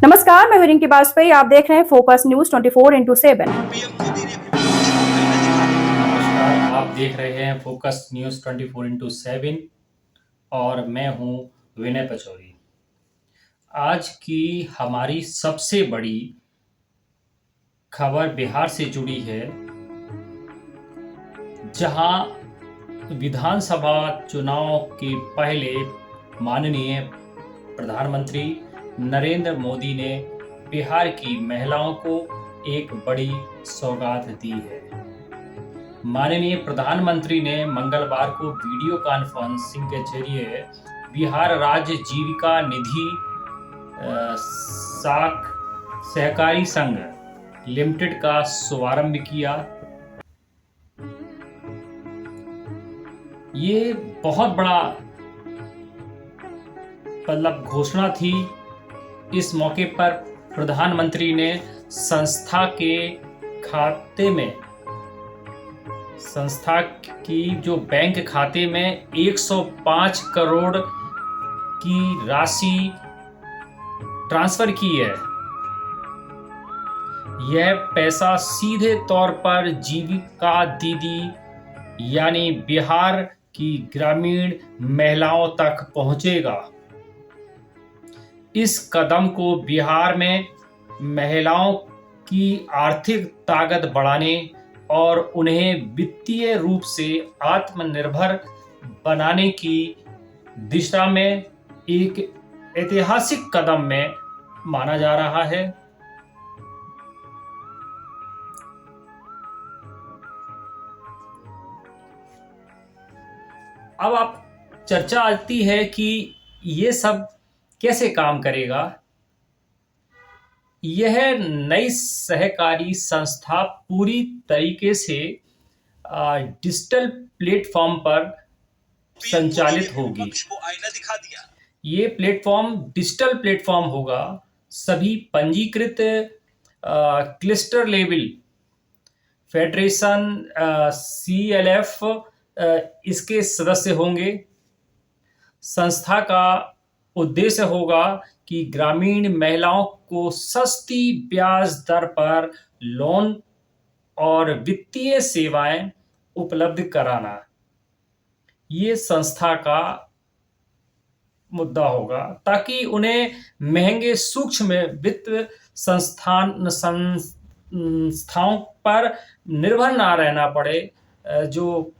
नमस्कार, मैं हूं रिंकी बाजपेयी। आप देख रहे हैं फोकस न्यूज 24x7। नमस्कार, आप देख रहे हैं फोकस न्यूज़ 24x7 और मैं हूं विनय पचौरी। आज की हमारी सबसे बड़ी खबर बिहार से जुड़ी है, जहां विधानसभा चुनाव के पहले माननीय प्रधानमंत्री नरेंद्र मोदी ने बिहार की महिलाओं को एक बड़ी सौगात दी है। माननीय प्रधानमंत्री ने मंगलवार को वीडियो कॉन्फ्रेंसिंग के जरिए बिहार राज्य जीविका निधि साख सहकारी संघ लिमिटेड का शुभारंभ किया। ये बहुत बड़ा घोषणा थी। इस मौके पर प्रधानमंत्री ने संस्था के खाते में, संस्था की जो बैंक खाते में 105 करोड़ की राशि ट्रांसफर की है। यह पैसा सीधे तौर पर जीविका दीदी यानी बिहार की ग्रामीण महिलाओं तक पहुंचेगा। इस कदम को बिहार में महिलाओं की आर्थिक ताकत बढ़ाने और उन्हें वित्तीय रूप से आत्मनिर्भर बनाने की दिशा में एक ऐतिहासिक कदम में माना जा रहा है। अब आप चर्चा आती है कि ये सब कैसे काम करेगा। यह नई सहकारी संस्था पूरी तरीके से डिजिटल प्लेटफॉर्म पर संचालित होगी। ये प्लेटफॉर्म डिजिटल प्लेटफॉर्म होगा। सभी पंजीकृत क्लस्टर लेवल फेडरेशन CLF इसके सदस्य होंगे। संस्था का उद्देश्य होगा कि ग्रामीण महिलाओं को सस्ती ब्याज दर पर लोन और वित्तीय सेवाएं उपलब्ध कराना। ये संस्था का मुद्दा होगा ताकि उन्हें महंगे सूक्ष्म वित्त संस्थाओं पर निर्भर ना रहना पड़े, जो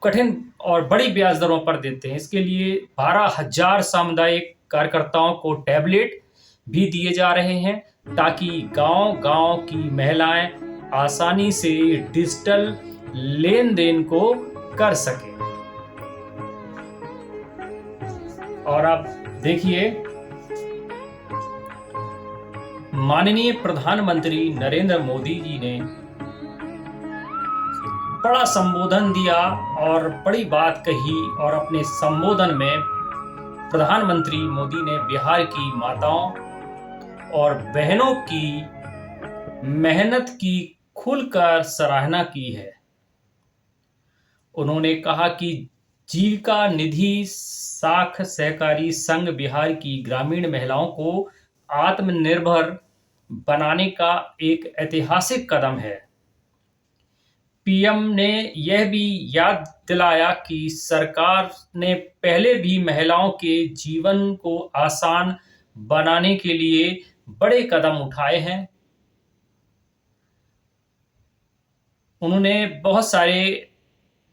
कठिन और बड़ी ब्याज दरों पर देते हैं। इसके लिए 12,000 सामुदायिक कार्यकर्ताओं को टैबलेट भी दिए जा रहे हैं ताकि गांव-गांव की महिलाएं आसानी से डिजिटल लेन देन को कर सकें। और आप देखिए, माननीय प्रधानमंत्री नरेंद्र मोदी जी ने बड़ा संबोधन दिया और बड़ी बात कही, और अपने संबोधन में प्रधानमंत्री मोदी ने बिहार की माताओं और बहनों की मेहनत की खुलकर सराहना की है। उन्होंने कहा कि जीविका निधि साख सहकारी संघ बिहार की ग्रामीण महिलाओं को आत्मनिर्भर बनाने का एक ऐतिहासिक कदम है। पीएम ने यह भी याद दिलाया कि सरकार ने पहले भी महिलाओं के जीवन को आसान बनाने के लिए बड़े कदम उठाए हैं। उन्होंने बहुत सारे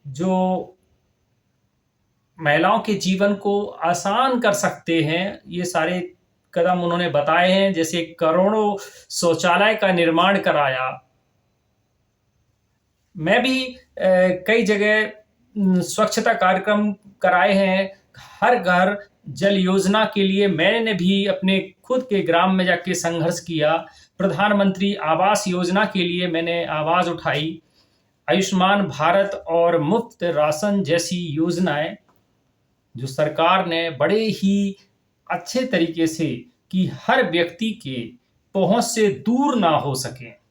जो महिलाओं के जीवन को आसान कर सकते हैं, ये सारे कदम उन्होंने बताए हैं। जैसे करोड़ों शौचालय का निर्माण कराया। मैं भी कई जगह स्वच्छता कार्यक्रम कराए हैं। हर घर जल योजना के लिए मैंने भी अपने खुद के ग्राम में जाके संघर्ष किया। प्रधानमंत्री आवास योजना के लिए मैंने आवाज उठाई। आयुष्मान भारत और मुफ्त राशन जैसी योजनाएं जो सरकार ने बड़े ही अच्छे तरीके से कि हर व्यक्ति के पहुंच से दूर ना हो सके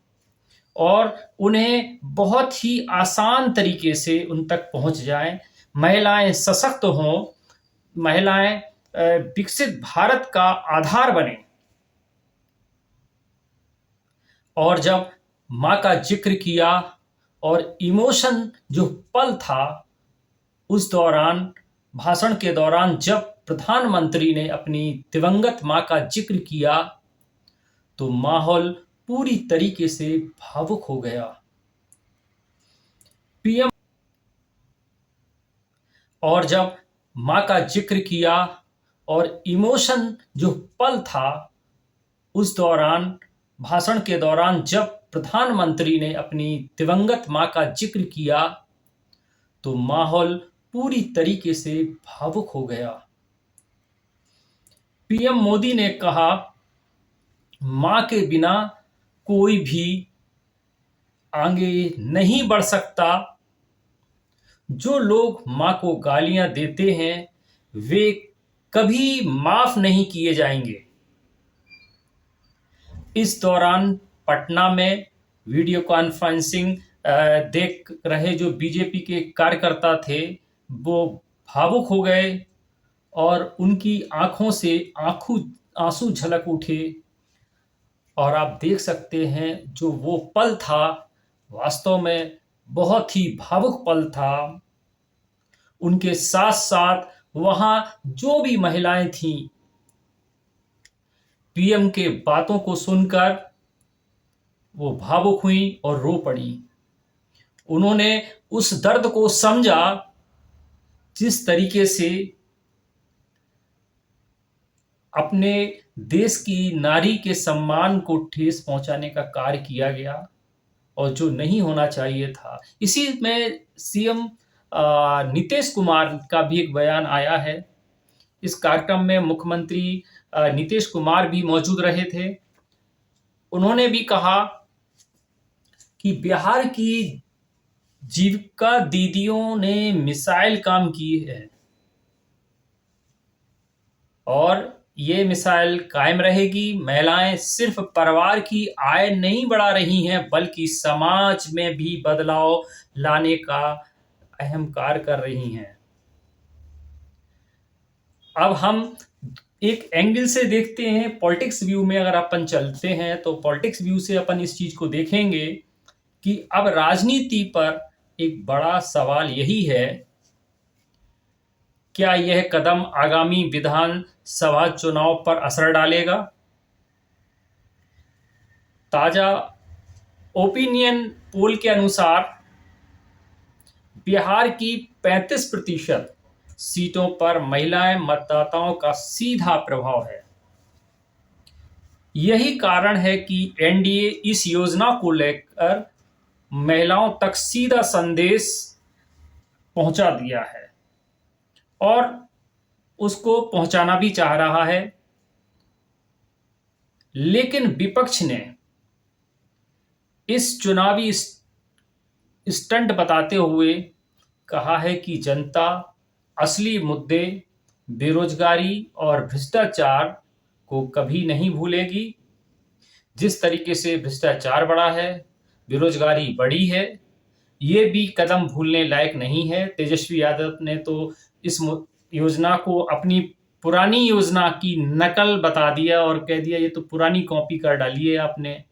और उन्हें बहुत ही आसान तरीके से उन तक पहुंच जाएं। महिलाएं सशक्त हों, महिलाएं विकसित भारत का आधार बने। और जब माँ का जिक्र किया और इमोशन जो पल था उस दौरान, भाषण के दौरान जब प्रधानमंत्री ने अपनी दिवंगत माँ का जिक्र किया तो माहौल पूरी तरीके से भावुक हो गया। पीएम और जब माँ का जिक्र किया और इमोशन जो पल था उस दौरान, भाषण के दौरान जब प्रधानमंत्री ने अपनी दिवंगत माँ का जिक्र किया तो माहौल पूरी तरीके से भावुक हो गया। पीएम मोदी ने कहा, माँ के बिना कोई भी आगे नहीं बढ़ सकता। जो लोग माँ को गालियां देते हैं वे कभी माफ नहीं किए जाएंगे। इस दौरान पटना में वीडियो कॉन्फ्रेंसिंग देख रहे जो बीजेपी के कार्यकर्ता थे वो भावुक हो गए और उनकी आंखों से आंसू झलक उठे। और आप देख सकते हैं जो वो पल था वास्तव में बहुत ही भावुक पल था। उनके साथ साथ वहां जो भी महिलाएं थीं पीएम के बातों को सुनकर वो भावुक हुई और रो पड़ी। उन्होंने उस दर्द को समझा जिस तरीके से अपने देश की नारी के सम्मान को ठेस पहुंचाने का कार्य किया गया और जो नहीं होना चाहिए था। इसी में सीएम नीतीश कुमार का भी एक बयान आया है। इस कार्यक्रम में मुख्यमंत्री नीतीश कुमार भी मौजूद रहे थे। उन्होंने भी कहा कि बिहार की जीविका दीदियों ने मिसाइल काम की है और ये मिसाइल कायम रहेगी। महिलाएं सिर्फ परिवार की आय नहीं बढ़ा रही हैं बल्कि समाज में भी बदलाव लाने का अहम कार्य कर रही हैं। अब हम एक एंगल से देखते हैं, पॉलिटिक्स व्यू में अगर अपन चलते हैं तो पॉलिटिक्स व्यू से अपन इस चीज को देखेंगे कि अब राजनीति पर एक बड़ा सवाल यही है, क्या यह कदम आगामी विधानसभा चुनाव पर असर डालेगा? ताजा ओपिनियन पोल के अनुसार बिहार की 35% सीटों पर महिलाएं मतदाताओं का सीधा प्रभाव है। यही कारण है कि एनडीए इस योजना को लेकर महिलाओं तक सीधा संदेश पहुंचा दिया है और उसको पहुंचाना भी चाह रहा है। लेकिन विपक्ष ने इस चुनावी स्टंट बताते हुए कहा है कि जनता असली मुद्दे बेरोजगारी और भ्रष्टाचार को कभी नहीं भूलेगी। जिस तरीके से भ्रष्टाचार बढ़ा है, बेरोजगारी बढ़ी है, ये भी कदम भूलने लायक नहीं है। तेजस्वी यादव ने तो इस योजना को अपनी पुरानी योजना की नकल बता दिया और कह दिया ये तो पुरानी कॉपी कर डाली है आपने।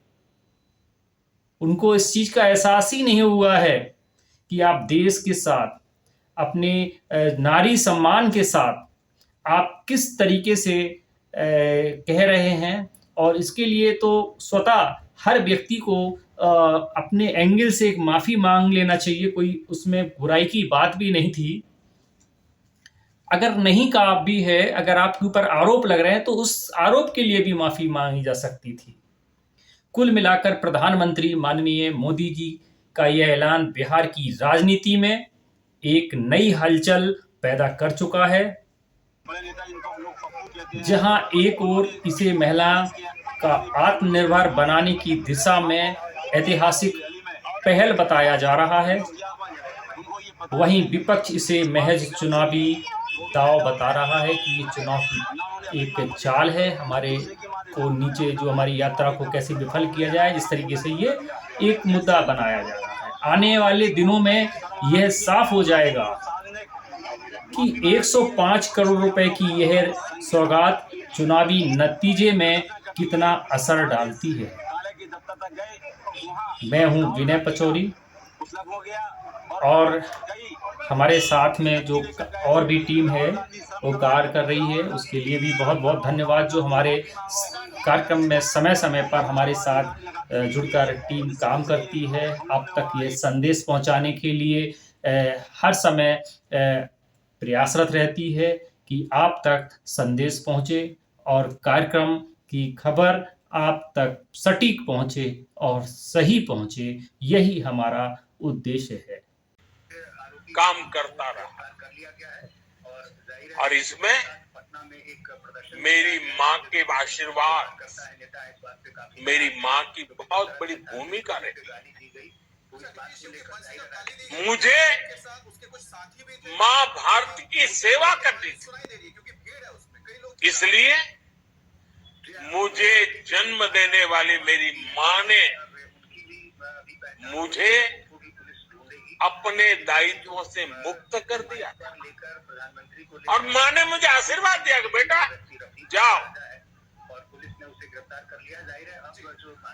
उनको इस चीज का एहसास ही नहीं हुआ है कि आप देश के साथ, अपने नारी सम्मान के साथ आप किस तरीके से कह रहे हैं। और इसके लिए तो स्वतः हर व्यक्ति को अपने एंगल से एक माफी मांग लेना चाहिए। कोई उसमें बुराई की बात भी नहीं थी। अगर नहीं कहा भी है, अगर आपके ऊपर आरोप लग रहे हैं तो उस आरोप के लिए भी माफी मांगी जा सकती थी। कुल मिलाकर प्रधानमंत्री माननीय मोदी जी का यह ऐलान बिहार की राजनीति में एक नई हलचल पैदा कर चुका है, जहां एक ओर इसे महिला का आत्मनिर्भर बनाने की दिशा में ऐतिहासिक पहल बताया जा रहा है, वहीं विपक्ष इसे महज चुनावी दांव बता रहा है कि ये चुनाव की एक चाल है, हमारे को नीचे जो हमारी यात्रा को कैसे विफल किया जाए, इस तरीके से ये एक मुद्दा बनाया जा रहा है। आने वाले दिनों में यह साफ हो जाएगा कि 105 करोड़ रुपए की यह सौगात चुनावी नतीजे में कितना असर डालती है। दफ्तर तक गए, वहाँ मैं हूँ विनय पचौरी कुछ लग हो गया और कई हमारे साथ में जो और भी टीम है वो कार्य कर रही है, उसके लिए भी बहुत बहुत धन्यवाद। जो हमारे कार्यक्रम में समय समय पर हमारे साथ जुड़कर टीम काम करती है, आप तक ये संदेश पहुंचाने के लिए हर समय प्रयासरत रहती है कि आप तक संदेश पहुंचे और कार्यक्रम की खबर आप तक सटीक पहुंचे और सही पहुंचे, यही हमारा उद्देश्य है। काम करता रहा और इसमें मेरी माँ के आशीर्वाद, मेरी माँ की बहुत बड़ी भूमिका रही। मुझे माँ भारत की सेवा करनी थी, इसलिए मुझे जन्म देने वाली मेरी माँ ने मुझे अपने दायित्वों से मुक्त कर दिया और माँ ने मुझे आशीर्वाद दिया कि बेटा जाओ,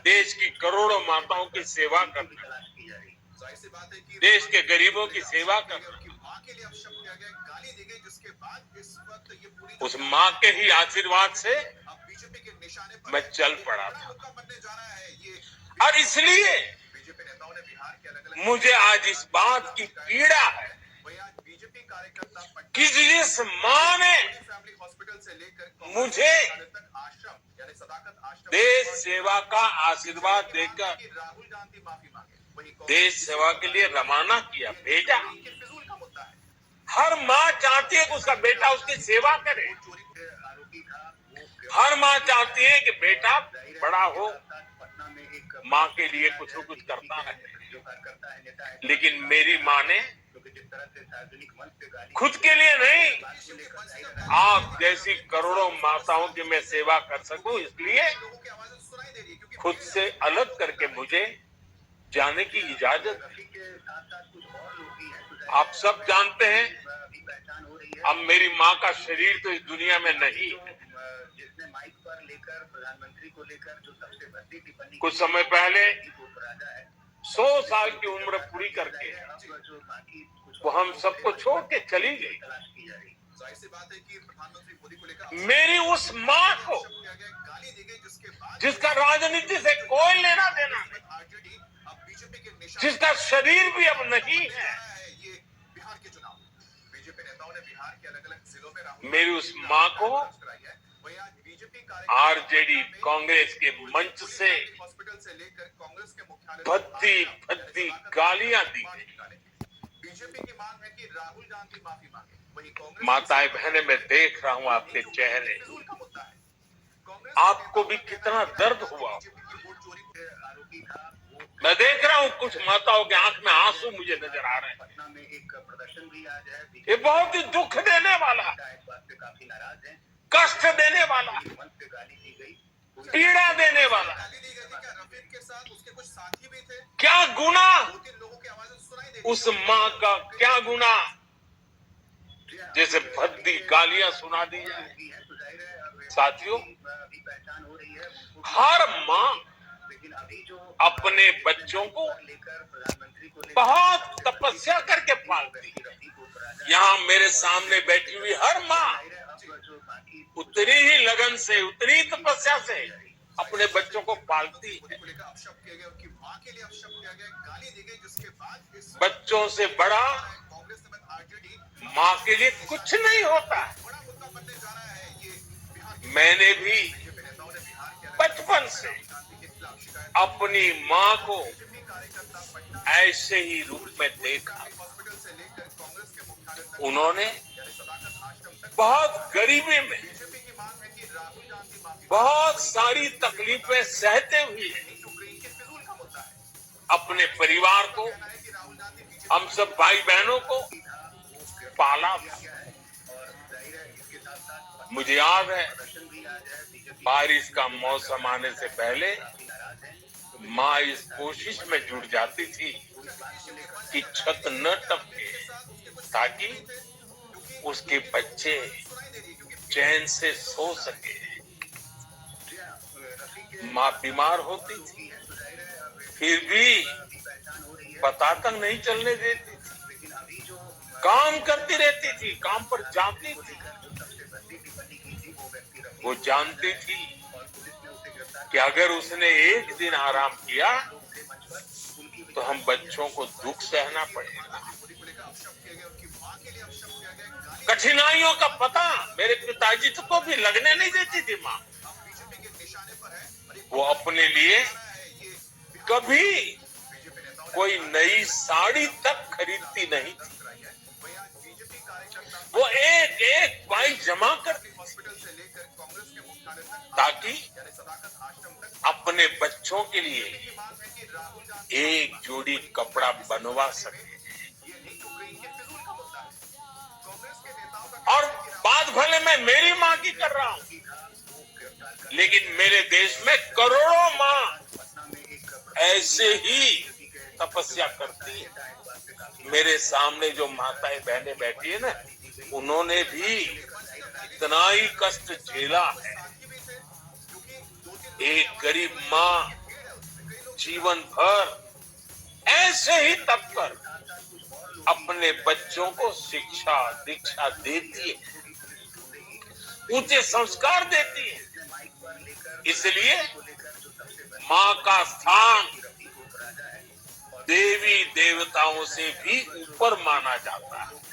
देश की करोड़ों माताओं की सेवा करना, देश के गरीबों की सेवा करना। उस माँ के ही आशीर्वाद से मैं चल पड़ा था और इसलिए मुझे आज इस बात की पीड़ा है कि जिस माँ ने मुझे देश सेवा का आशीर्वाद देकर देश सेवा के लिए रवाना किया, भेजा। हर माँ चाहती है कि उसका बेटा उसकी सेवा करे, हर माँ चाहती है कि बेटा बड़ा हो, माँ के लिए कुछ न कुछ करता रहे। लेकिन मेरी माँ ने खुद के लिए नहीं, आप जैसी करोड़ों माताओं की मैं सेवा कर सकूं, इसलिए खुद से अलग करके मुझे जाने की इजाजत दी। आप सब जानते हैं अब मेरी माँ का शरीर तो इस दुनिया में नहीं है। कुछ समय पहले 100 साल की उम्र पूरी करके वो हम सबको छोड़ के चली गई। मेरी उस माँ को, जिसका राजनीति से कोई लेना देना नहीं, जिसका शरीर भी अब नहीं है, मेरी उस माँ को आरजेडी कांग्रेस के मंच से भद्दी भद्दी गालियां दी गई। माताएं बहनें, मैं देख रहा हूं आपके चेहरे, आपको भी कितना दर्द हुआ। मैं देख रहा हूं कुछ माताओं के आंख में आंसू मुझे नजर आ रहे हैं। ये बहुत ही दुख देने वाला, कष्ट देने वाला, पीड़ा देने वाला। क्या गुना उस माँ का, क्या गुना जैसे भद्दी गालियां सुना दी जाए। साथियों, हर माँ अपने बच्चों को बहुत तपस्या करके पालती है। यहाँ मेरे सामने बैठी हुई हर माँ उतनी ही लगन से, उतनी तपस्या से अपने बच्चों को पालती है। बच्चों से बड़ा माँ के लिए कुछ नहीं होता। मैंने भी बचपन से अपनी माँ को ऐसे ही रूप में देखा। उन्होंने बहुत गरीबी में बहुत सारी तकलीफें सहते हुए अपने परिवार को, हम सब भाई बहनों को पाला था। मुझे याद है, बारिश का मौसम आने से पहले माँ इस कोशिश में जुट जाती थी कि छत न टपके, ताकि उसके बच्चे चैन से सो सके। माँ बीमार होती थी, फिर भी पता तक नहीं चलने देती थी, काम करती रहती थी, काम पर जाती थी। वो जानती थी कि अगर उसने एक दिन आराम किया तो हम बच्चों को दुख सहना पड़ेगा। कठिनाइयों का पता मेरे पिताजी को भी लगने नहीं देती थी माँ। वो अपने लिए कभी कोई नई साड़ी तक खरीदती नहीं थी। वो एक एक पाई जमा करती थी ताकि अपने बच्चों के लिए एक जोड़ी कपड़ा बनवा सके। और बात भले मैं मेरी माँ की कर रहा हूं, लेकिन मेरे देश में करोड़ों माँ ऐसे ही तपस्या करती है। मेरे सामने जो माताएं बहनें बैठी है ना, उन्होंने भी इतना ही कष्ट झेला है। एक गरीब माँ जीवन भर ऐसे ही तप कर अपने बच्चों को शिक्षा दीक्षा देती है, ऊंचे संस्कार देती है। इसलिए माँ का स्थान देवी देवताओं से भी ऊपर माना जाता है।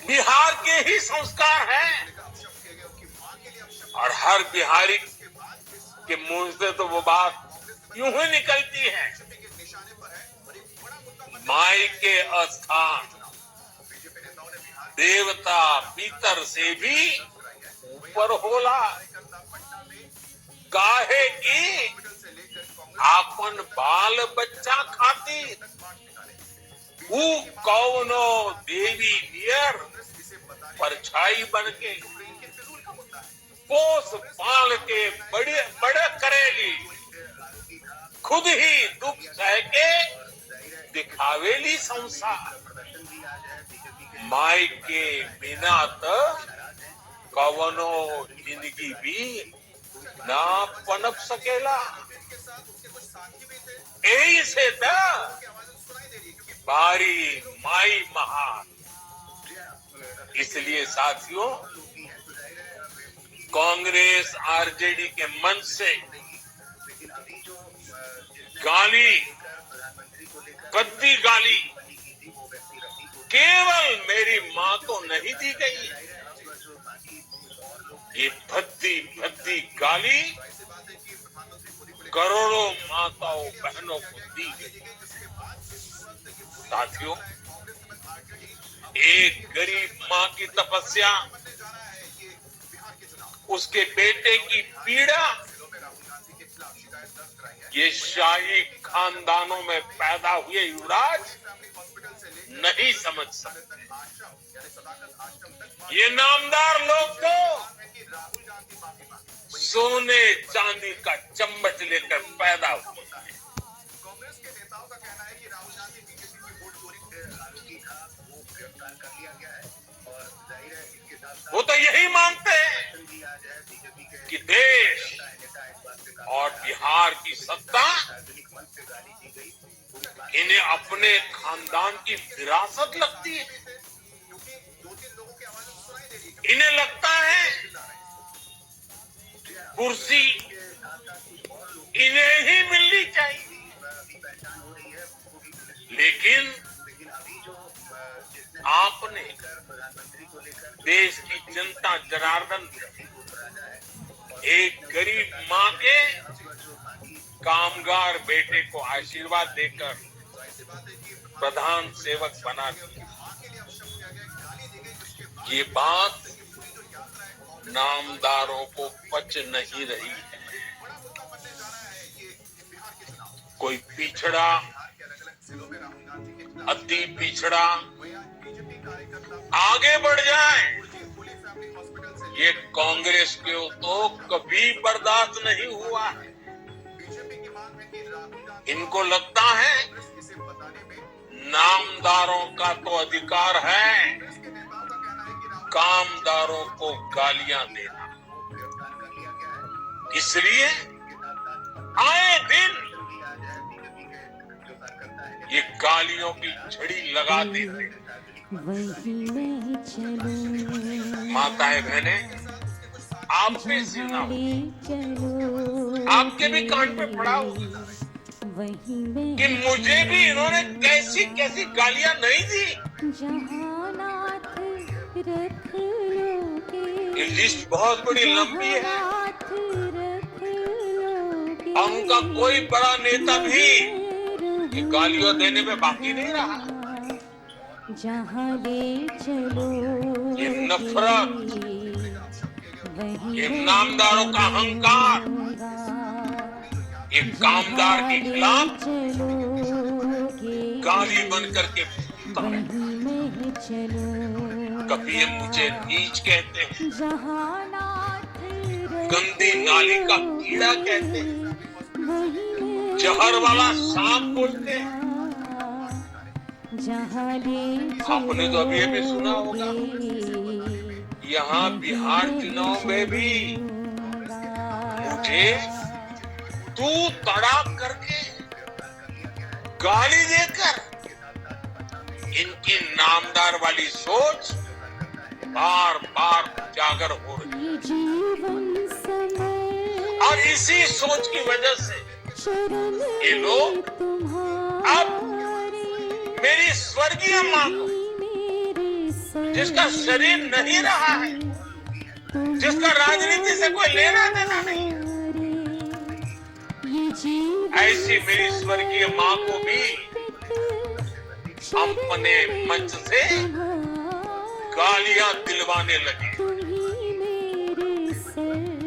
बिहार के ही संस्कार हैं और हर बिहारी के मुंह से तो वो बात यूं ही निकलती है, माई के स्थान देवता पितर से भी ऊपर होला। काहे की आपन बाल बच्चा खातिर ऊ कौनो देवी नियर परछाई बन के पोस पाल के बड़े बड़े करेगी, खुद ही दुख सह के दिखावेली संसार। माई के बिना तो कवनो जिंदगी भी ना पनप सकेला। यही से बारी माई महान। इसलिए साथियों, कांग्रेस आरजेडी के मंच से गाली, कद्दी गाली केवल मेरी मां को नहीं दी गई, ये भद्दी भद्दी गाली करोड़ों माताओं बहनों को दी गई। साथियों, एक गरीब मां की तपस्या, उसके बेटे की पीड़ा, ये शाही खानदानों में पैदा हुए युवराज नहीं समझ सकते। ये नामदार लोग तो सोने चांदी का चम्मच लेकर पैदा हुए। वो तो यही मानते हैं कि देश और बिहार की सत्ता इन्हें अपने खानदान की विरासत लगती है। इन्हें लगता है कुर्सी इन्हें ही मिलनी चाहिए, लेकिन आपने देश की जनता जनार्दन एक गरीब मां के कामगार बेटे को आशीर्वाद देकर प्रधान सेवक बना दिया। ये बात नामदारों को पच नहीं रही है। कोई पिछड़ा, अति पिछड़ा आगे बढ़ जाए, ये कांग्रेस के तो कभी बर्दाश्त नहीं हुआ है। इनको लगता है नामदारों का तो अधिकार है कामदारों को गालियां देना। इसलिए आए दिन ये गालियों की झड़ी लगाते थे। माताएं बहनें, आप भी सुना हो, आपके भी कान पे पड़ा हो कि मुझे भी इन्होंने कैसी कैसी गालियां नहीं दी। ये लिस्ट बहुत बड़ी लंबी है और उनका कोई बड़ा नेता भी ये गालियां देने में बाकी नहीं रहा। ये नफरत, ये नामदारों का अहंकार, ये कामदार के खिलाफ गाली बन करके फूटता है। कभी ये मुझे नीच कहते हैं, गंदी नाली का कीड़ा कहते हैं, जहर वाला सांप बोलते हैं। आपने तो अभी भी सुना होगा, यहाँ बिहार चुनाव में भी मुझे तू तड़ाक करके गाली देकर इनकी नामदार वाली सोच बार बार उजागर हो रही है। और इसी सोच की वजह से ये लोग अब मेरी स्वर्गीय मां को, जिसका शरीर नहीं रहा है, जिसका राजनीति से कोई लेना देना नहीं, ऐसी मेरी स्वर्गीय मां को भी अपने मंच से गालियां दिलवाने लगे।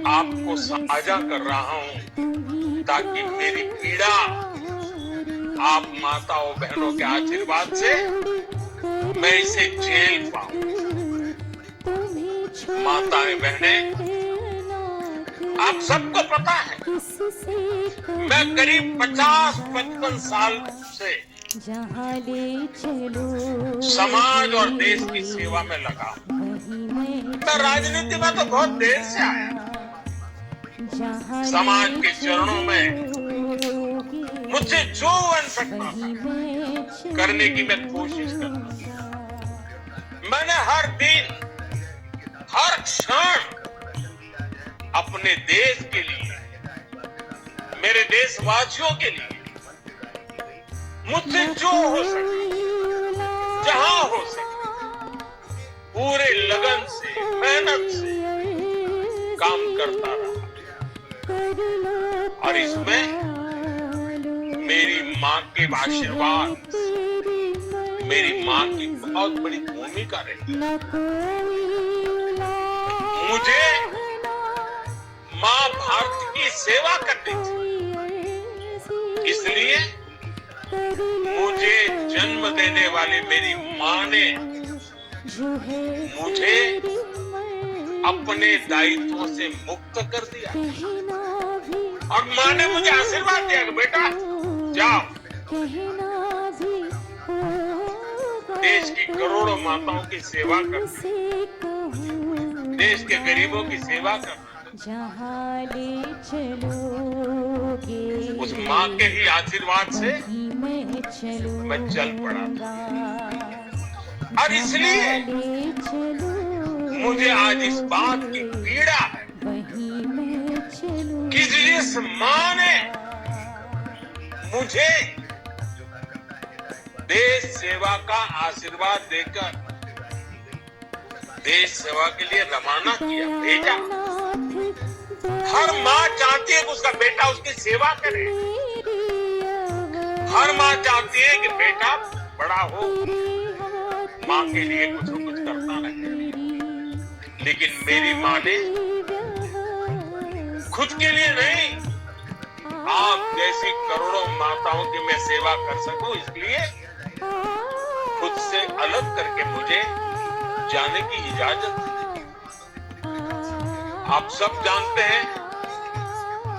आपको साझा कर रहा हूं ताकि मेरी पीड़ा आप माताओं बहनों के आशीर्वाद से मैं इसे झेल पाऊं। माताएं बहनें, आप सबको पता है मैं करीब 50-55 साल से समाज और देश की सेवा में लगा। मैं राजनीति में तो बहुत देर से आया। समाज के चरणों में मुझसे जो बन सकता था करने की मैं कोशिश करता था। मैंने हर दिन, हर क्षण अपने देश के लिए, मेरे देशवासियों के लिए मुझसे जो हो सके, जहां हो सके, पूरे लगन से, मेहनत से काम करता रहा। और इसमें मेरी मां के आशीर्वाद, मेरी मां की बहुत बड़ी भूमिका रही। मुझे मां भारत की सेवा करनी थी, इसलिए मुझे जन्म देने वाली मेरी मां ने मुझे अपने दायित्वों से मुक्त कर दिया और मां ने मुझे आशीर्वाद दिया कि बेटा जाओ, देश की करोड़ों माताओं की सेवा कर, देश के गरीबों की सेवा कर। उस मां के ही आशीर्वाद से मैं चल पड़ा और इसलिए मुझे आज इस बात की पीड़ा है कि जिस मां ने मुझे देश सेवा का आशीर्वाद देकर देश सेवा के लिए रवाना किया, भेजा। हर मां चाहती है कि उसका बेटा उसकी सेवा करे। हर मां चाहती है कि बेटा बड़ा हो, मां के लिए कुछ न कुछ करता रहे। लेकिन मेरी मां ने खुद के लिए नहीं, आप जैसी करोड़ों माताओं की मैं सेवा कर सकूं, इसलिए खुद से अलग करके मुझे जाने की इजाजत दी। आप सब जानते हैं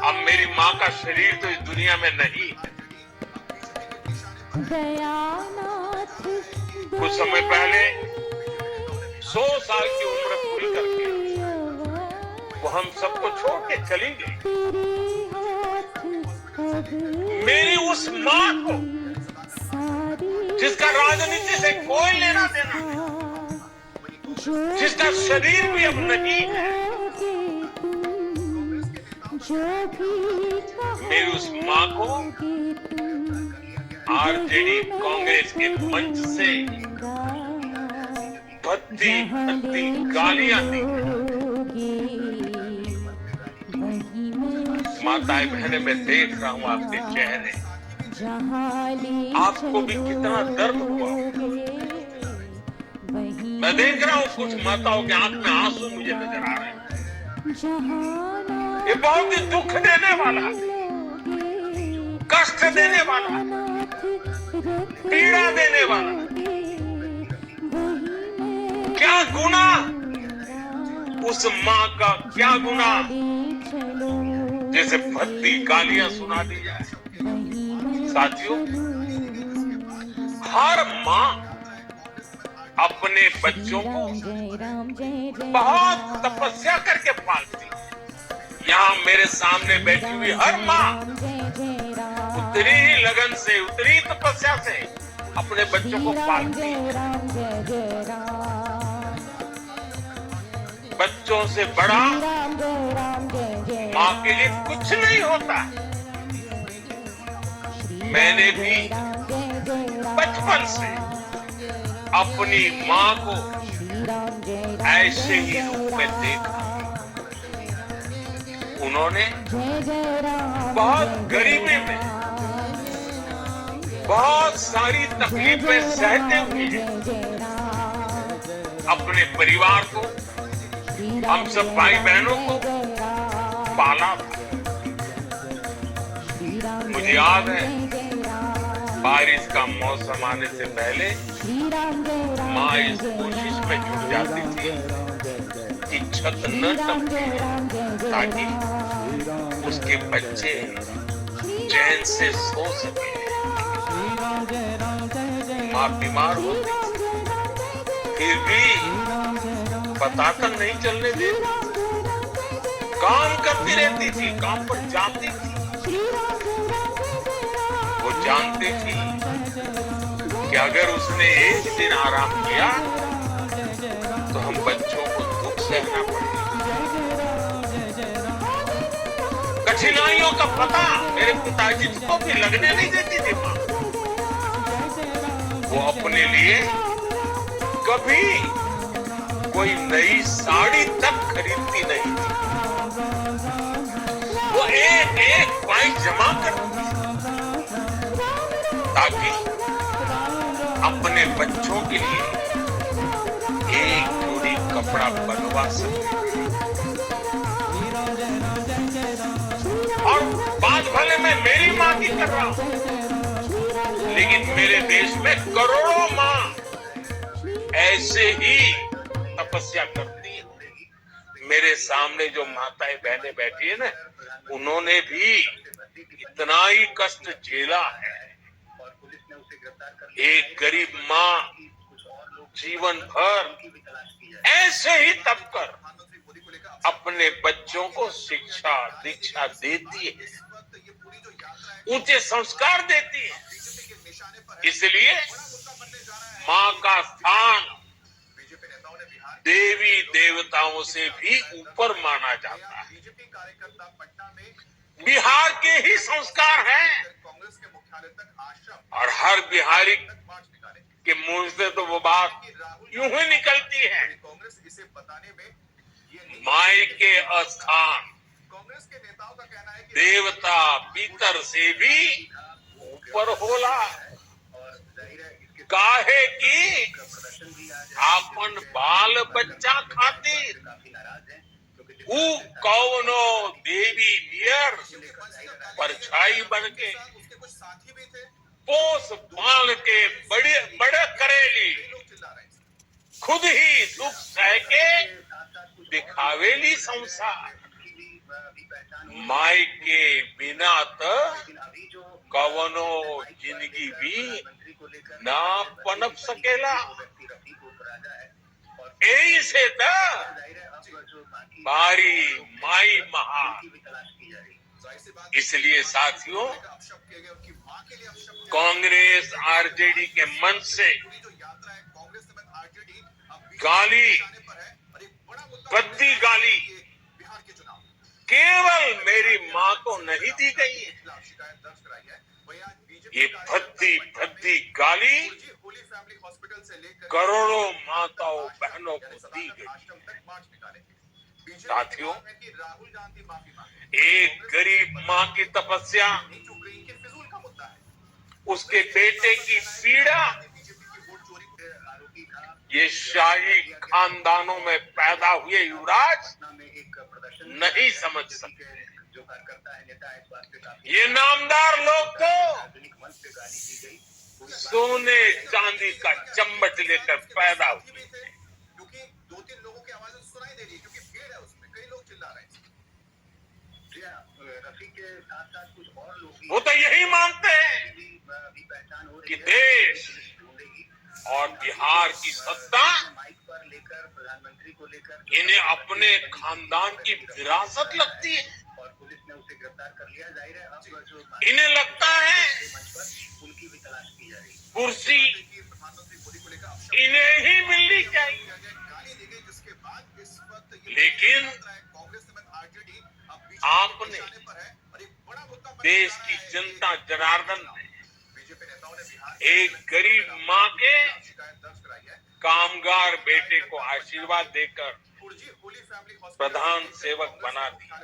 अब मेरी मां का शरीर तो इस दुनिया में नहीं है। कुछ समय पहले 100 साल की उम्र पूरी करके वो हम सबको छोड़ के चली गई। मेरी उस माँ को, जिसका राजनीति से कोई लेना देना नहीं, जिसका शरीर भी अब नहीं है, मेरी उस माँ को आरजेडी कांग्रेस के मंच से भद्दी भद्दी गालियां दी। माताएं बहनें, मैं देख रहा हूं आपके चेहरे, आपको भी कितना दर्द हुआ। मैं देख रहा हूं कुछ माताओं के आंख में आंसू मुझे नजर आ रहे हैं। ये बहुत ही दुख देने वाला, कष्ट देने वाला, पीड़ा देने वाला। क्या गुना उस माँ का, क्या गुना जैसे भद्दी गालियां सुना दी जाए। साथियों, हर माँ अपने बच्चों को बहुत तपस्या करके पालती। यहाँ मेरे सामने बैठी हुई हर माँ उतनी ही लगन से, उतनी ही तपस्या से अपने बच्चों को पालती है। बच्चों से बड़ा माँ के लिए कुछ नहीं होता। मैंने भी बचपन से अपनी माँ को ऐसे ही रूप में देखा। उन्होंने बहुत गरीबी में बहुत सारी तकलीफें सहते हुए अपने परिवार को, हम सब भाई बहनों को पाला था। मुझे याद है, बारिश का मौसम आने से पहले माँ इस कोशिश में जुट जाती थी कि छत न टपके, ताकि उसके बच्चे चैन से सो सके। माँ बीमार होती फिर भी पता तक नहीं चलने देती, काम करती रहती थी, काम पर जाती थी। वो जानती थी कि अगर उसने एक दिन आराम किया तो हम बच्चों को दुख सहना पड़ेगा। कठिनाइयों का पता मेरे पिताजी को भी लगने नहीं देती थी माँ। वो अपने लिए कभी कोई नई साड़ी तक खरीदती नहीं थी। वो एक एक पाई जमा करती ताकि अपने बच्चों के लिए एक जोड़ी कपड़ा बनवा सके। और बात भले मैं मेरी माँ की कर रहा हूं, लेकिन मेरे देश में करोड़ों माँ ऐसे ही तपस्या करती है। मेरे सामने जो माताएं बहनें बैठी है ना, उन्होंने भी इतना ही कष्ट झेला है। एक गरीब माँ जीवन भर ऐसे ही तप कर अपने बच्चों को शिक्षा दीक्षा देती है, ऊंचे संस्कार देती है। इसलिए माँ का स्थान देवी देवताओं से भी ऊपर माना जाता है। बिहार के ही संस्कार हैं और हर बिहारी के मुंह से तो वो बात यूं ही निकलती है, माई के स्थान देवता पितर से भी ऊपर होला। काहे की आपन बाल बच्चा खातिर ऊ कौनो देवी नियर परछाई बन के पोस पाल के बड़े करेली, खुद ही दुख सह के दिखावेली संसार। माई के बिना तो कवनो जिंदगी भी ना पनप सकेला। यही से तो बारी माई महान। इसलिए साथियों, कांग्रेस आरजेडी के मन से गाली, भद्दी गाली केवल मेरी मां को नहीं दी गई है, ये भद्दी भद्दी गाली करोड़ों माताओं बहनों को दी गई। साथियों, एक गरीब मां की तपस्या, उसके बेटे की पीड़ा, ये शाही खानदानों में पैदा हुए युवराज नहीं समझ सकते। ये नामदार लोग तो सोने चांदी का चम्मच लेकर पैदा हुए थे। वो तो यही मानते हैं कि देश और बिहार की सत्ता इन्हें अपने खानदान की विरासत लगती है। इन्हें लगता है कुर्सी इन्हें ही मिलनी चाहिए। लेकिन आपने, देश की जनता जनार्दन ने एक गरीब मां के कामगार बेटे को आशीर्वाद देकर प्रधान सेवक बना दिया।